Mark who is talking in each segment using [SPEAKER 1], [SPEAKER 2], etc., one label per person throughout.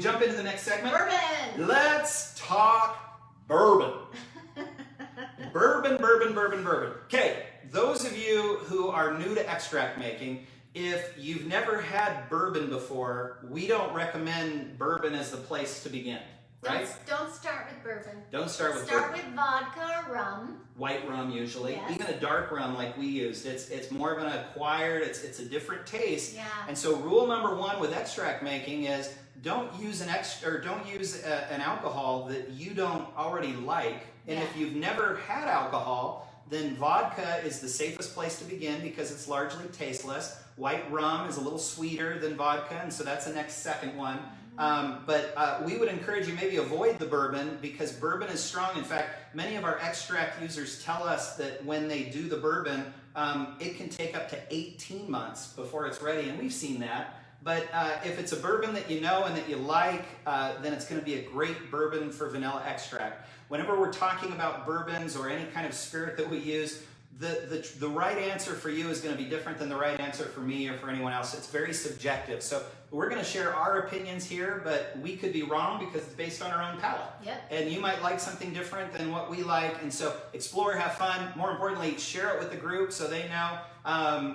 [SPEAKER 1] Jump into the next segment.
[SPEAKER 2] Bourbon.
[SPEAKER 1] Let's talk bourbon. Bourbon. Okay, those of you who are new to extract making, if you've never had bourbon before, we don't recommend bourbon as the place to begin. Right?
[SPEAKER 2] Don't start with bourbon.
[SPEAKER 1] Don't start with
[SPEAKER 2] Start
[SPEAKER 1] bourbon.
[SPEAKER 2] with vodka or rum.
[SPEAKER 1] White rum usually,
[SPEAKER 2] Yes.
[SPEAKER 1] even a dark rum like we used. It's more of an acquired. It's a different taste.
[SPEAKER 2] Yeah.
[SPEAKER 1] And so rule number one with extract making is don't use an alcohol that you don't already like. And
[SPEAKER 2] Yeah.
[SPEAKER 1] if you've never had alcohol, then vodka is the safest place to begin because it's largely tasteless. White rum is a little sweeter than vodka, and so that's the next second one. But we would encourage you maybe avoid the bourbon because bourbon is strong. In fact, many of our extract users tell us that when they do the bourbon, it can take up to 18 months before it's ready, and we've seen that. But if it's a bourbon that you know and that you like, then it's going to be a great bourbon for vanilla extract. Whenever we're talking about bourbons or any kind of spirit that we use, the right answer for you is going to be different than the right answer for me or for anyone else. It's very subjective. So we're going to share our opinions here, but we could be wrong because it's based on our own palate.
[SPEAKER 2] Yep.
[SPEAKER 1] And you might like something different than what we like. And so explore, have fun. More importantly, share it with the group so they know.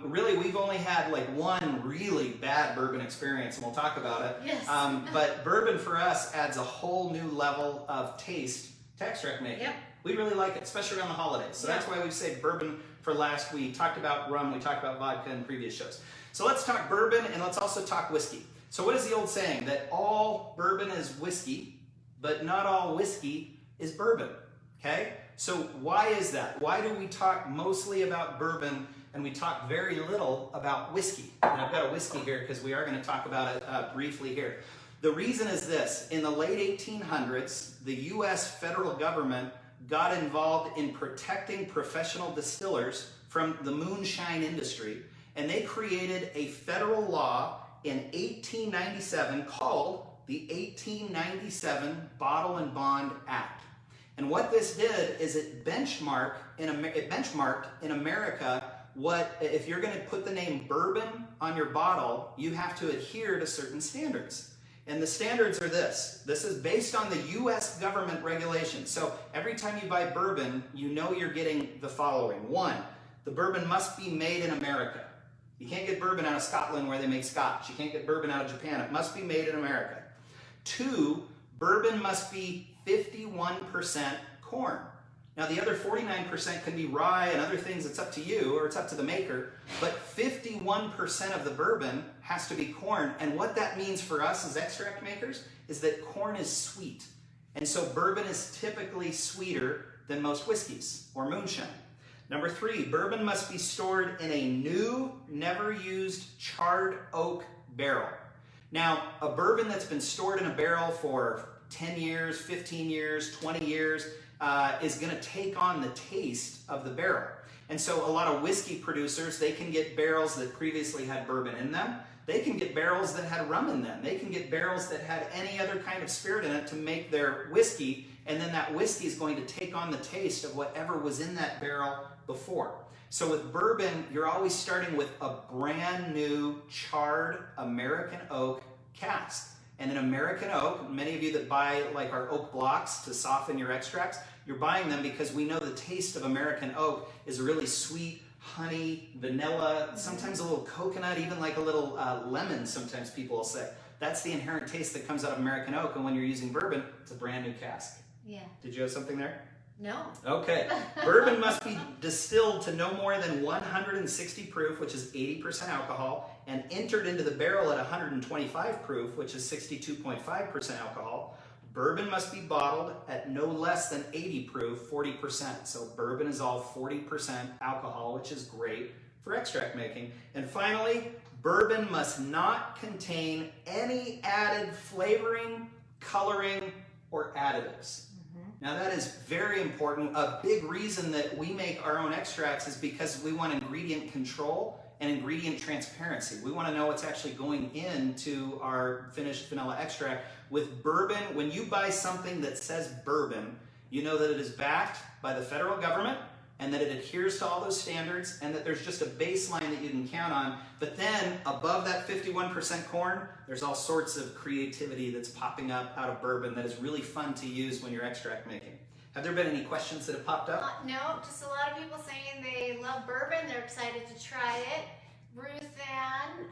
[SPEAKER 1] Really, we've only had like one really bad bourbon experience, and we'll talk about it.
[SPEAKER 2] Yes.
[SPEAKER 1] But bourbon for us adds a whole new level of taste to extract making.
[SPEAKER 2] Yep.
[SPEAKER 1] We really like it, especially around the holidays. So that's why we saved bourbon for last. We talked about rum, we talked about vodka in previous shows. So let's talk bourbon and let's also talk whiskey. So what is the old saying? That all bourbon is whiskey, but not all whiskey is bourbon. Okay? So why is that? Why do we talk mostly about bourbon and we talk very little about whiskey? And I've got a whiskey here because we are going to talk about it briefly here. The reason is this. In the late 1800s, the U.S. federal government got involved in protecting professional distillers from the moonshine industry, and they created a federal law in 1897 called the 1897 Bottle and Bond Act. And what this did is it benchmarked in America what, if you're going to put the name bourbon on your bottle, you have to adhere to certain standards. And the standards are this. This is based on the U.S. government regulations. So every time you buy bourbon, you know you're getting the following. One, the bourbon must be made in America. You can't get bourbon out of Scotland where they make scotch. You can't get bourbon out of Japan. It must be made in America. Two, bourbon must be 51% corn. Now the other 49% can be rye and other things. It's up to you, or it's up to the maker, but 51% of the bourbon has to be corn. And what that means for us as extract makers is that corn is sweet. And so bourbon is typically sweeter than most whiskeys or moonshine. Number three, bourbon must be stored in a new, never used charred oak barrel. Now, a bourbon that's been stored in a barrel for 10 years, 15 years, 20 years, is going to take on the taste of the barrel. And so a lot of whiskey producers, they can get barrels that previously had bourbon in them. They can get barrels that had rum in them. They can get barrels that had any other kind of spirit in it to make their whiskey, and then that whiskey is going to take on the taste of whatever was in that barrel before. So with bourbon, you're always starting with a brand new charred American oak cask. And in American oak, many of you that buy like our oak blocks to soften your extracts, you're buying them because we know the taste of American oak is really sweet, honey, vanilla, sometimes a little coconut, even like a little lemon, sometimes people will say. That's the inherent taste that comes out of American oak, and when you're using bourbon, it's a brand new cask.
[SPEAKER 2] Yeah.
[SPEAKER 1] Did you have something there?
[SPEAKER 2] No.
[SPEAKER 1] Okay. Bourbon must be distilled to no more than 160 proof, which is 80% alcohol, and entered into the barrel at 125 proof, which is 62.5% alcohol. Bourbon must be bottled at no less than 80 proof, 40%. So bourbon is all 40% alcohol, which is great for extract making. And finally, bourbon must not contain any added flavoring, coloring, or additives. Now that is very important. A big reason that we make our own extracts is because we want ingredient control and ingredient transparency. We want to know what's actually going into our finished vanilla extract. With bourbon, when you buy something that says bourbon, you know that it is backed by the federal government, and that it adheres to all those standards, and that there's just a baseline that you can count on. But then above that 51% corn, there's all sorts of creativity that's popping up out of bourbon that is really fun to use when you're extract making. Have there been any questions that have popped up?
[SPEAKER 2] No, just a lot of people saying they love bourbon. They're excited to try it. Ruth Ann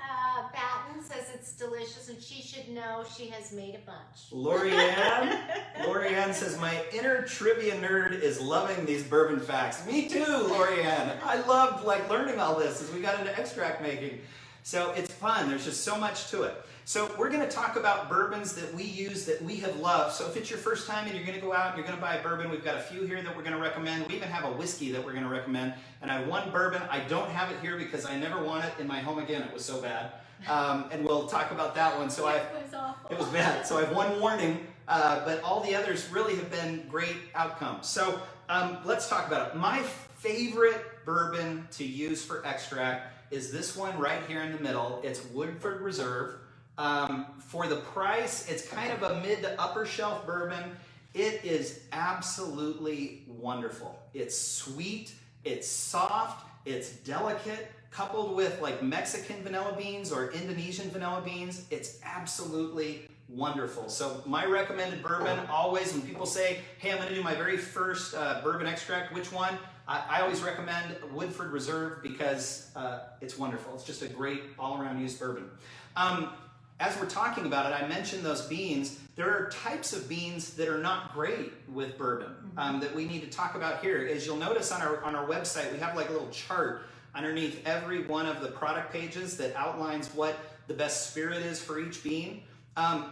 [SPEAKER 2] Batten says it's delicious and she should know she has made a bunch.
[SPEAKER 1] Lori Ann says, my inner trivia nerd is loving these bourbon facts. Me too, Lori Ann. I loved learning all this as we got into extract making. So it's fun. There's just so much to it. So we're going to talk about bourbons that we use that we have loved. So if it's your first time and you're going to go out and you're going to buy a bourbon, we've got a few here that we're going to recommend. We even have a whiskey that we're going to recommend. And I have one bourbon. I don't have it here because I never want it in my home again. It was so bad. And we'll talk about that one. So
[SPEAKER 2] It was awful.
[SPEAKER 1] It was bad. So I have one warning, but all the others really have been great outcomes. So let's talk about it. My favorite bourbon to use for extract is this one right here in the middle. It's Woodford Reserve. For the price, it's kind of a mid to upper shelf bourbon. It is absolutely wonderful. It's sweet, it's soft, it's delicate, coupled with Mexican vanilla beans or Indonesian vanilla beans. It's absolutely wonderful. So my recommended bourbon, always when people say, hey, I'm going to do my very first bourbon extract, which one? I always recommend Woodford Reserve because it's wonderful. It's just a great all-around used bourbon. As we're talking about it, I mentioned those beans. There are types of beans that are not great with bourbon that we need to talk about here. As you'll notice on our website, we have a little chart underneath every one of the product pages that outlines what the best spirit is for each bean.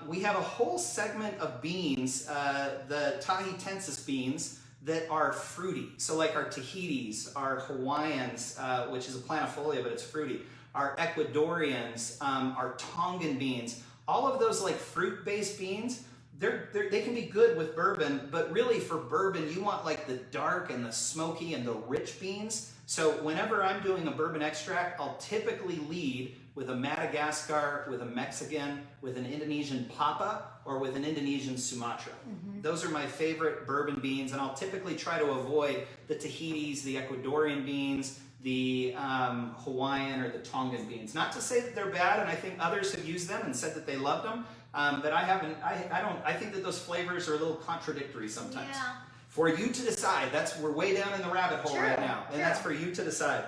[SPEAKER 1] We have a whole segment of beans, the Tahitensis beans, that are fruity. So our Tahitis, our Hawaiians, which is a planifolia, but it's fruity. Our Ecuadorians, our Tongan beans, all of those fruit-based beans, they can be good with bourbon, but really for bourbon, you want the dark and the smoky and the rich beans. So whenever I'm doing a bourbon extract, I'll typically lead with a Madagascar, with a Mexican, with an Indonesian Papa, or with an Indonesian Sumatra. Those are my favorite bourbon beans, and I'll typically try to avoid the Tahitis, the Ecuadorian beans, the Hawaiian or the Tongan beans. Not to say that they're bad, and I think others have used them and said that they loved them, but I haven't. I think that those flavors are a little contradictory sometimes.
[SPEAKER 2] Yeah.
[SPEAKER 1] For you to decide. We're way down in the rabbit hole right now, and that's for you to decide.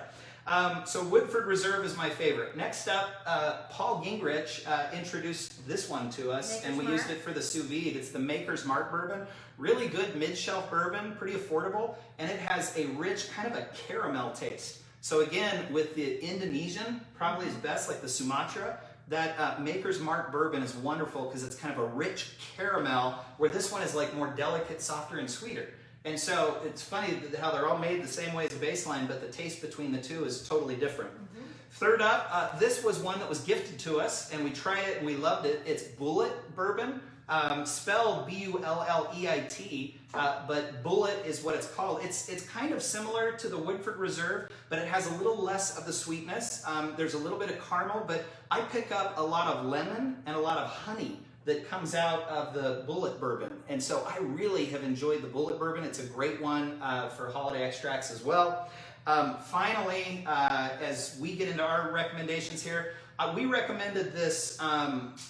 [SPEAKER 1] So Woodford Reserve is my favorite. Next up, Paul Gingrich introduced this one to us, and we used it for the sous vide. It's the Maker's Mark bourbon. Really good mid-shelf bourbon, pretty affordable, and it has a rich kind of a caramel taste. So again, with the Indonesian, probably is best, like the Sumatra, that Maker's Mark bourbon is wonderful because it's kind of a rich caramel, where this one is more delicate, softer, and sweeter. And so it's funny how they're all made the same way as a baseline, but the taste between the two is totally different. Third up, this was one that was gifted to us, and we tried it and we loved it. It's Bullet bourbon, spelled B-U-L-L-E-I-T, but Bullet is what it's called. It's kind of similar to the Woodford Reserve, but it has a little less of the sweetness. There's a little bit of caramel, but I pick up a lot of lemon and a lot of honey that comes out of the Bullet bourbon. And so I really have enjoyed the Bullet bourbon. It's a great one for holiday extracts as well. Finally, as we get into our recommendations here, we recommended this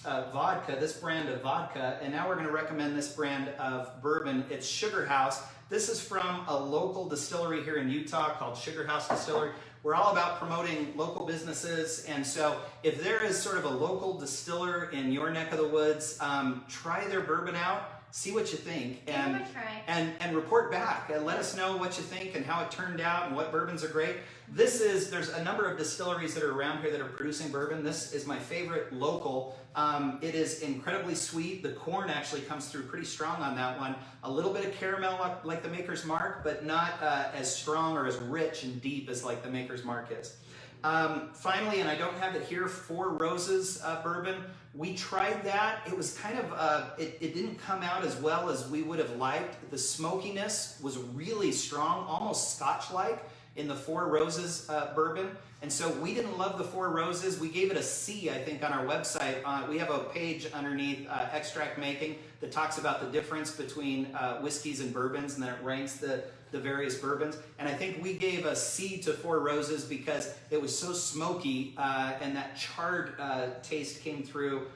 [SPEAKER 1] vodka, this brand of vodka, and now we're going to recommend this brand of bourbon. It's Sugar House. This is from a local distillery here in Utah called Sugar House Distillery. We're all about promoting local businesses, and so if there is sort of a local distiller in your neck of the woods, try their bourbon out, see what you think, and report back. And let us know what you think and how it turned out and what bourbons are great. There's a number of distilleries that are around here that are producing bourbon. This is my favorite local. It is incredibly sweet. The corn actually comes through pretty strong on that one. A little bit of caramel like the Maker's Mark, but not as strong or as rich and deep as like the Maker's Mark is. Finally, and I don't have it here, Four Roses bourbon. We tried that. It was kind of, it didn't come out as well as we would have liked. The smokiness was really strong, almost Scotch-like. in the Four Roses bourbon. And so we didn't love the Four Roses. We gave it a C, I think, on our website. We have a page underneath extract making that talks about the difference between whiskeys and bourbons, and then it ranks the various bourbons. And I think we gave a C to Four Roses because it was so smoky and that charred taste came through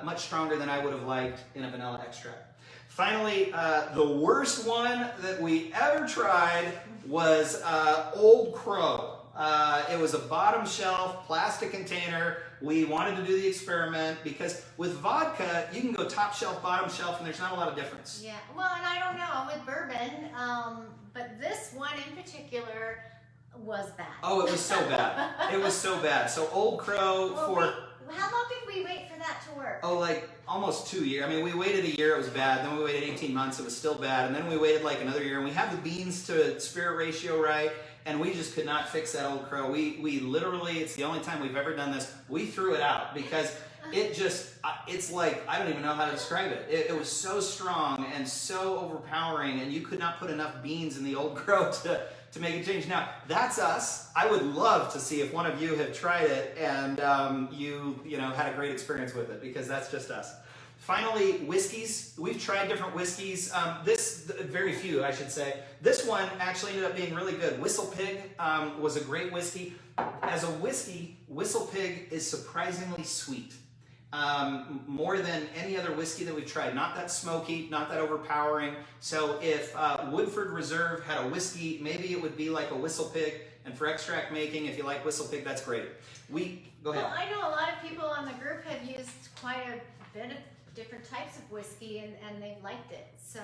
[SPEAKER 1] much stronger than I would have liked in a vanilla extract. Finally, the worst one that we ever tried was Old Crow. It was a bottom shelf plastic container. We wanted to do the experiment because with vodka, you can go top shelf, bottom shelf, and there's not a lot of difference.
[SPEAKER 2] Yeah, well, and I don't know with bourbon, but this one in particular was bad.
[SPEAKER 1] Oh, it was so bad. It was so bad. So Old Crow
[SPEAKER 2] how long did we wait for that to work?
[SPEAKER 1] Oh, like almost 2 years. I mean, we waited a year, it was bad. Then we waited 18 months, it was still bad. And then we waited like another year, and we had the beans to spirit ratio right, and we just could not fix that Old Crow. We literally, it's the only time we've ever done this, we threw it out because it just, it's like, I don't even know how to describe it. It was so strong and so overpowering, and you could not put enough beans in the Old Crow to make a change. Now, that's us. I would love to see if one of you have tried it and you had a great experience with it, because that's just us. Finally, whiskeys. We've tried different whiskeys. Very few, I should say. This one actually ended up being really good. Whistle Pig was a great whiskey. As a whiskey, Whistle Pig is surprisingly sweet. More than any other whiskey that we've tried. Not that smoky, not that overpowering. So if Woodford Reserve had a whiskey, maybe it would be like a Whistle Pig. And for extract making, if you like Whistle Pig, that's great. Go ahead.
[SPEAKER 2] Well, I know a lot of people on the group have used quite a bit of different types of whiskey, and they've liked it. So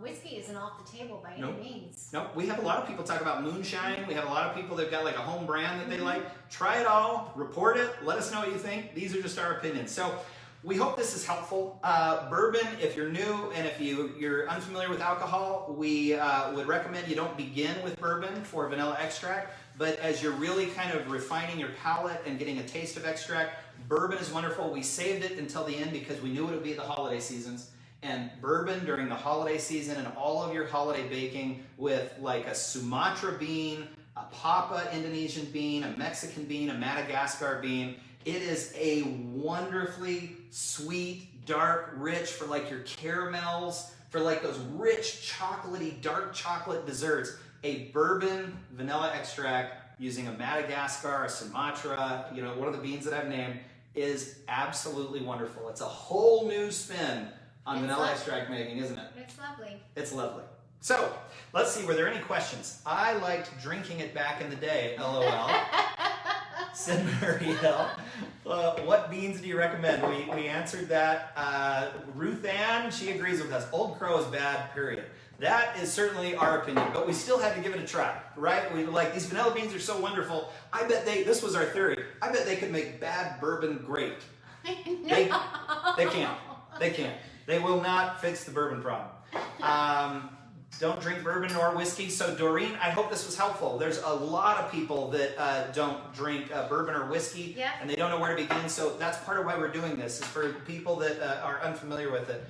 [SPEAKER 2] whiskey isn't off the table by any means.
[SPEAKER 1] Nope. We have a lot of people talk about moonshine. We have a lot of people that've got like a home brand that they like. Try it all, report it, let us know what you think. These are just our opinions. So we hope this is helpful. Bourbon, if you're new and if you're unfamiliar with alcohol, we would recommend you don't begin with bourbon for vanilla extract. But as you're really kind of refining your palate and getting a taste of extract, bourbon is wonderful. We saved it until the end because we knew it would be the holiday seasons. And bourbon during the holiday season and all of your holiday baking with like a Sumatra bean, a Papa Indonesian bean, a Mexican bean, a Madagascar bean. It is a wonderfully sweet, dark, rich for like your caramels, for like those rich, chocolatey, dark chocolate desserts. A bourbon vanilla extract using a Madagascar, a Sumatra, one of the beans that I've named, is absolutely wonderful. It's a whole new spin on vanilla extract making, isn't it?
[SPEAKER 2] It's lovely.
[SPEAKER 1] It's lovely. So, let's see, were there any questions? I liked drinking it back in the day, LOL. Said Marielle. What beans do you recommend? We answered that. Ruth Ann, she agrees with us. Old Crow is bad, period. That is certainly our opinion, but we still had to give it a try, right? We were like, these vanilla beans are so wonderful. I bet this was our theory, I bet they could make bad bourbon great.
[SPEAKER 2] No.
[SPEAKER 1] They can't. They can't. They will not fix the bourbon problem. Don't drink bourbon or whiskey. So Doreen, I hope this was helpful. There's a lot of people that don't drink bourbon or whiskey, and they don't know where to begin. So that's part of why we're doing this, is for people that are unfamiliar with it.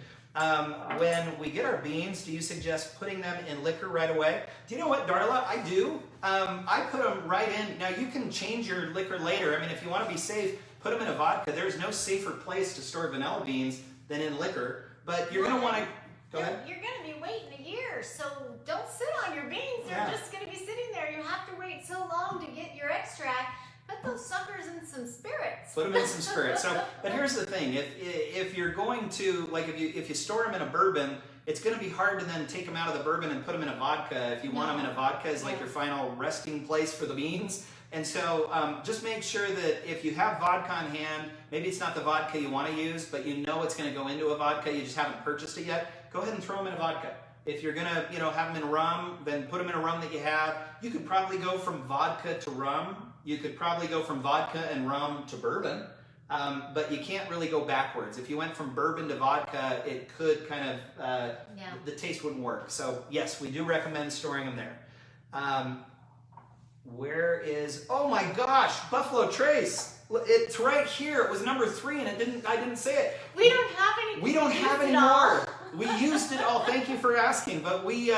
[SPEAKER 1] When we get our beans, do you suggest putting them in liquor right away? Do you know what, Darla? I do. I put them right in. Now, you can change your liquor later. I mean, if you want to be safe, put them in a vodka. There's no safer place to store vanilla beans than in liquor. But you're going to want to... Go ahead.
[SPEAKER 2] You're going to be waiting a year, so don't sit on your beans. They're just going to be sitting there. You have to wait so long to get your extract. Put those suckers in some spirits.
[SPEAKER 1] Put them in some spirits. So, but here's the thing: if you're going to, like, if you store them in a bourbon, it's going to be hard to then take them out of the bourbon and put them in a vodka. If you want them in a vodka as like your final resting place for the beans. And so just make sure that if you have vodka on hand, maybe it's not the vodka you want to use, but you know it's going to go into a vodka, you just haven't purchased it yet, go ahead and throw them in a vodka. If you're going to have them in rum, then put them in a rum that you have. You could probably go from vodka to rum. You could probably go from vodka and rum to bourbon, but you can't really go backwards. If you went from bourbon to vodka, it could kind of, the taste wouldn't work. So yes, we do recommend storing them there. Where is, oh my gosh, Buffalo Trace. It's right here. It was number 3 and I didn't say it.
[SPEAKER 2] We don't have any.
[SPEAKER 1] We don't have any more. We used it all. Thank you for asking. But we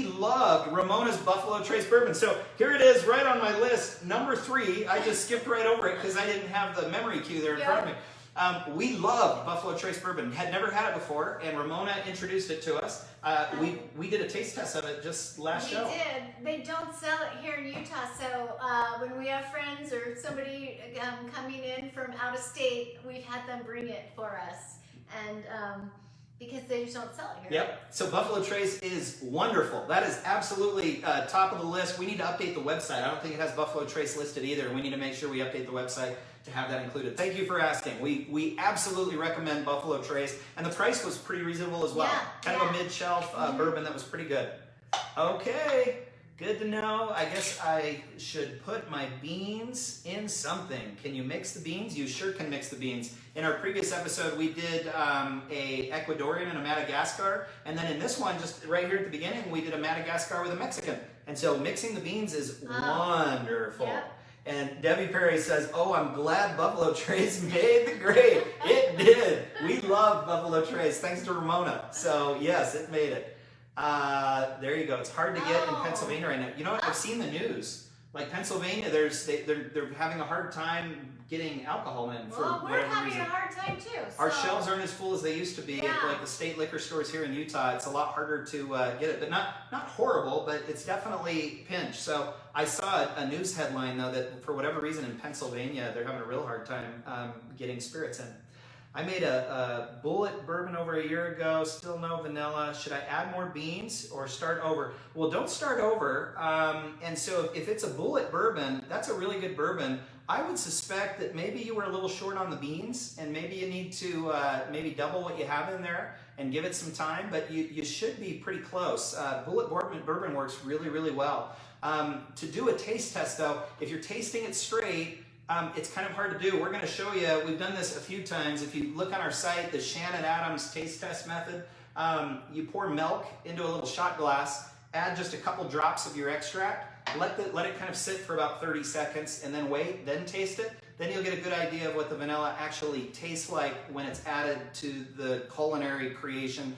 [SPEAKER 1] loved Ramona's Buffalo Trace Bourbon. So here it is right on my list. Number 3. I just skipped right over it because I didn't have the memory cue there in front of me. We loved Buffalo Trace Bourbon. Had never had it before, and Ramona introduced it to us. We did a taste test of it just last show.
[SPEAKER 2] We did. They don't sell it here in Utah, so when we have friends or somebody coming in from out of state, we've had them bring it for us, and because they just don't sell it here.
[SPEAKER 1] Yep. So Buffalo Trace is wonderful. That is absolutely top of the list. We need to update the website. I don't think it has Buffalo Trace listed either. We need to make sure we update the website to have that included. Thank you for asking. We absolutely recommend Buffalo Trace, and the price was pretty reasonable as well.
[SPEAKER 2] Yeah,
[SPEAKER 1] kind of a mid-shelf bourbon that was pretty good. Okay, good to know. I guess I should put my beans in something. Can you mix the beans? You sure can mix the beans. In our previous episode, we did a Ecuadorian and a Madagascar, and then in this one, just right here at the beginning, we did a Madagascar with a Mexican. And so mixing the beans is wonderful.
[SPEAKER 2] Yep.
[SPEAKER 1] And Debbie Perry says, "Oh, I'm glad Buffalo Trace made the grade." It did. We love Buffalo Trace, thanks to Ramona. So yes, it made it. There you go. It's hard to get in Pennsylvania right now. You know what? I've seen the news. Like Pennsylvania, they're having a hard time getting alcohol in for
[SPEAKER 2] Well, we're
[SPEAKER 1] whatever
[SPEAKER 2] having
[SPEAKER 1] reason.
[SPEAKER 2] a hard time too.
[SPEAKER 1] Our
[SPEAKER 2] so-
[SPEAKER 1] shelves aren't as full as they used to be at like the state liquor stores here in Utah. It's a lot harder to get it, but not horrible, but it's definitely pinched. So I saw a news headline though that for whatever reason in Pennsylvania they're having a real hard time getting spirits in. I made a bullet bourbon over a year ago, still no vanilla. Should I add more beans or start over? Well, don't start over. And so if it's a bullet bourbon, that's a really good bourbon. I would suspect that maybe you were a little short on the beans and maybe you need to maybe double what you have in there and give it some time, but you should be pretty close. Bullet bourbon works really, really well. To do a taste test though, if you're tasting it straight, it's kind of hard to do. We're going to show you, we've done this a few times. If you look on our site, the Shannon Adams taste test method, you pour milk into a little shot glass, add just a couple drops of your extract, let it kind of sit for about 30 seconds and then wait, then taste it. Then you'll get a good idea of what the vanilla actually tastes like when it's added to the culinary creation.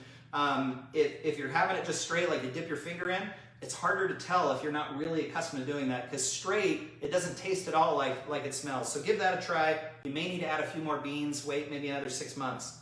[SPEAKER 1] If you're having it just straight, like you dip your finger in, it's harder to tell if you're not really accustomed to doing that, because straight, it doesn't taste at all like it smells. So give that a try. You may need to add a few more beans, wait maybe another 6 months.